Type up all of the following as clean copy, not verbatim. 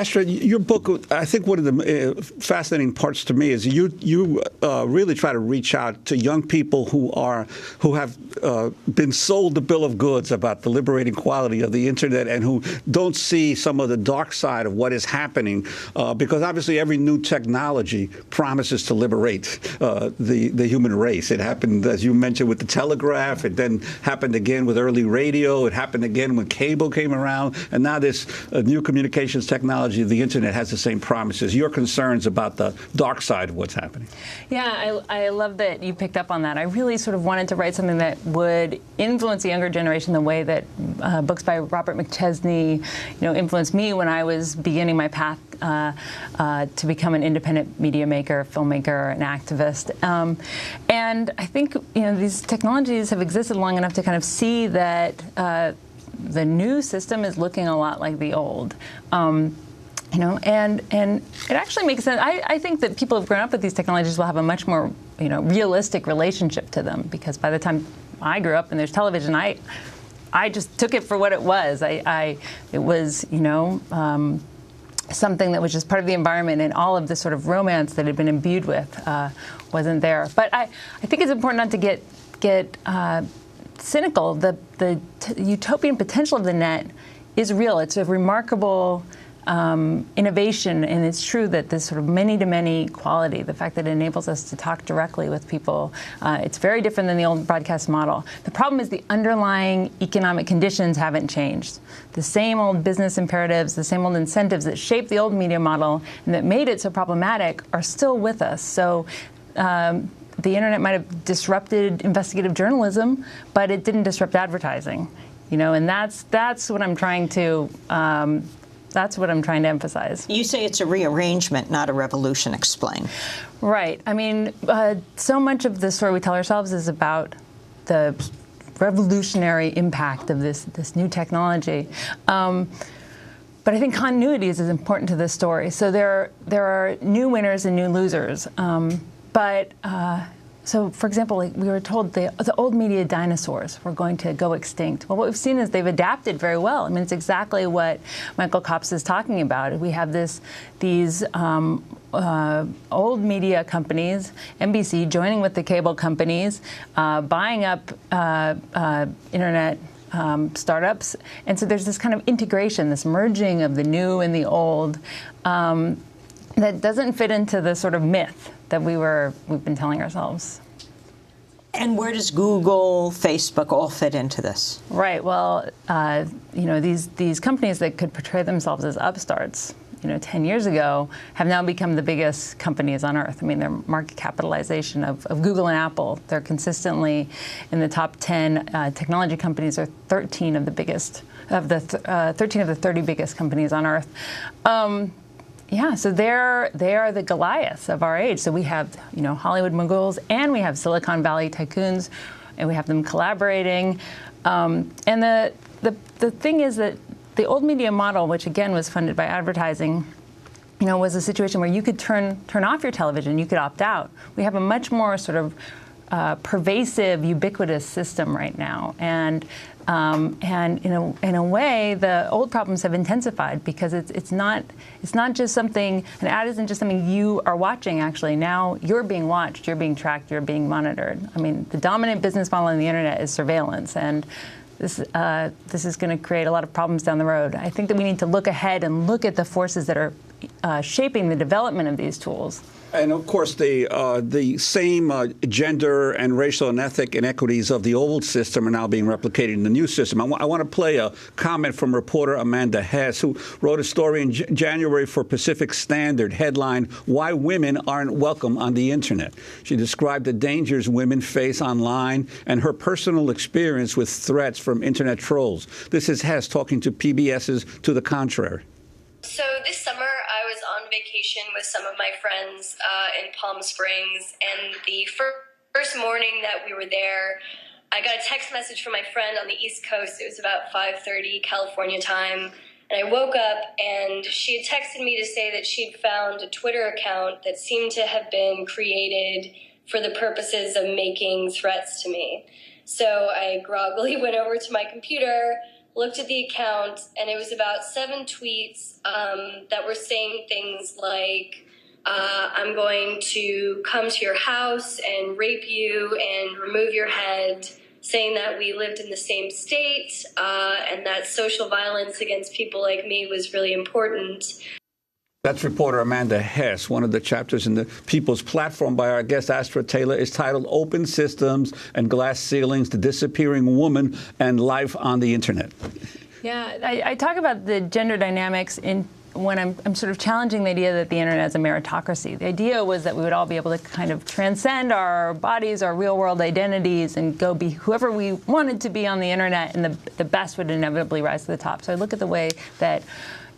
Astra, your book, I think one of the fascinating parts to me is you really try to reach out to young people who have been sold the bill of goods about the liberating quality of the internet and who don't see some of the dark side of what is happening, because obviously every new technology promises to liberate the human race. It happened, as you mentioned, with the telegraph. It then happened again with early radio. It happened again when cable came around. And now this new communications technology, the internet, has the same promises. Your concerns about the dark side of what's happening. Yeah, I love that you picked up on that. I really sort of wanted to write something that would influence the younger generation the way that books by Robert McChesney, influenced me when I was beginning my path to become an independent media maker, filmmaker, an activist. And I think these technologies have existed long enough to kind of see that the new system is looking a lot like the old. And it actually makes sense. I think that people who've grown up with these technologies will have a much more, realistic relationship to them, because by the time I grew up and there's television, I just took it for what it was. It was, something that was just part of the environment, and all of the sort of romance that had been imbued with wasn't there. But I think it's important not to get cynical. The utopian potential of the net is real. It's a remarkable innovation, and it's true that this sort of many-to-many quality, the fact that it enables us to talk directly with people, it's very different than the old broadcast model. The problem is the underlying economic conditions haven't changed. The same old business imperatives, the same old incentives that shaped the old media model and that made it so problematic are still with us. So the internet might have disrupted investigative journalism, but it didn't disrupt advertising. And that's what I'm trying to emphasize. You say it's a rearrangement, not a revolution. Explain. Right. I mean, so much of the story we tell ourselves is about the revolutionary impact of this new technology. But I think continuity is as important to this story. So there are new winners and new losers. So, for example, we were told the old media dinosaurs were going to go extinct. Well, what we've seen is they've adapted very well. I mean, it's exactly what Michael Kops is talking about. We have these old media companies, NBC, joining with the cable companies, buying up internet startups. And so there's this kind of integration, this merging of the new and the old that doesn't fit into the sort of myth that we've been telling ourselves. And where does Google, Facebook all fit into this? Right. Well, these companies that could portray themselves as upstarts, 10 years ago, have now become the biggest companies on earth. I mean, their market capitalization of Google and Apple, they're consistently in the top 10 technology companies, are 13 of the 30 biggest companies on earth. Yeah, so they are the Goliaths of our age. So we have, Hollywood moguls, and we have Silicon Valley tycoons, and we have them collaborating. And the thing is that the old media model, which again was funded by advertising, was a situation where you could turn off your television, you could opt out. We have a much more sort of pervasive, ubiquitous system right now, and in a way, the old problems have intensified, because it's not just something. An ad isn't just something you are watching. Actually, now you're being watched, you're being tracked, you're being monitored. I mean, the dominant business model on the internet is surveillance, and this is going to create a lot of problems down the road. I think that we need to look ahead and look at the forces that are shaping the development of these tools. And of course, the same gender and racial and ethnic inequities of the old system are now being replicated in the new system. I want to play a comment from reporter Amanda Hess, who wrote a story in January for Pacific Standard, headline, "Why Women Aren't Welcome on the Internet." She described the dangers women face online and her personal experience with threats from Internet trolls. This is Hess talking to PBS's To the Contrary. So this summer, I was on vacation with some of my friends in Palm Springs, and the first morning that we were there, I got a text message from my friend on the East Coast. It was about 5:30 California time, and I woke up, and she had texted me to say that she'd found a Twitter account that seemed to have been created for the purposes of making threats to me. So I groggily went over to my computer, looked at the account, and it was about 7 tweets that were saying things like, I'm going to come to your house and rape you and remove your head, saying that we lived in the same state and that social violence against people like me was really important. That's reporter Amanda Hess. One of the chapters in the People's Platform by our guest Astra Taylor is titled Open Systems and Glass Ceilings, the Disappearing Woman and Life on the Internet. Yeah, I talk about the gender dynamics when I'm sort of challenging the idea that the internet is a meritocracy. The idea was that we would all be able to kind of transcend our bodies, our real-world identities, and go be whoever we wanted to be on the internet, and the best would inevitably rise to the top. So I look at the way that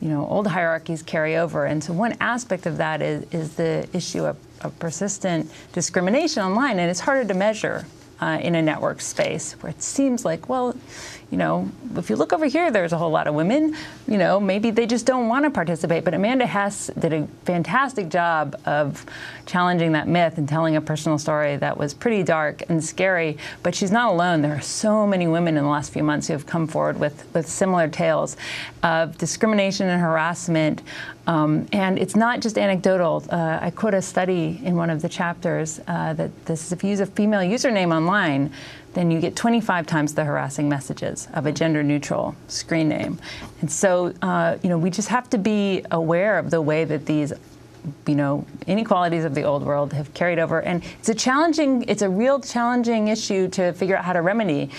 old hierarchies carry over. And so one aspect of that is the issue of persistent discrimination online. And it's harder to measure in a network space where it seems like, well, if you look over here, there's a whole lot of women, maybe they just don't want to participate. But Amanda Hess did a fantastic job of challenging that myth and telling a personal story that was pretty dark and scary. But she's not alone. There are so many women in the last few months who have come forward with similar tales of discrimination and harassment. And it's not just anecdotal. I quote a study in one of the chapters that this is if you use a female username online, then you get 25 times the harassing messages of a gender-neutral screen name. And so, we just have to be aware of the way that these, inequalities of the old world have carried over. And it's a real challenging issue to figure out how to remedy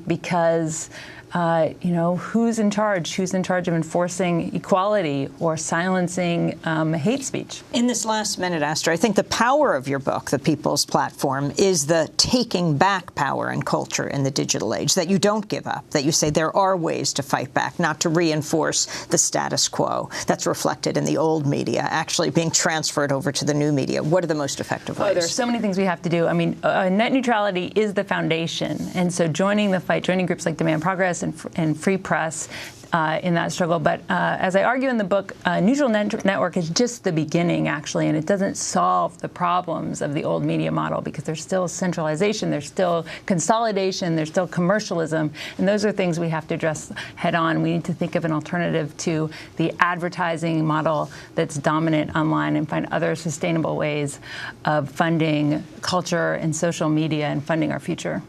because who's in charge? Who's in charge of enforcing equality or silencing hate speech? In this last minute, Astra, I think the power of your book, The People's Platform, is the taking back power and culture in the digital age, that you don't give up, that you say there are ways to fight back, not to reinforce the status quo that's reflected in the old media, actually being transferred over to the new media. What are the most effective ways? There are so many things we have to do. I mean, net neutrality is the foundation. And so joining the fight, joining groups like Demand Progress and Free Press in that struggle. But as I argue in the book, neutral network is just the beginning, actually, and it doesn't solve the problems of the old media model because there's still centralization, there's still consolidation, there's still commercialism, and those are things we have to address head on. We need to think of an alternative to the advertising model that's dominant online and find other sustainable ways of funding culture and social media and funding our future.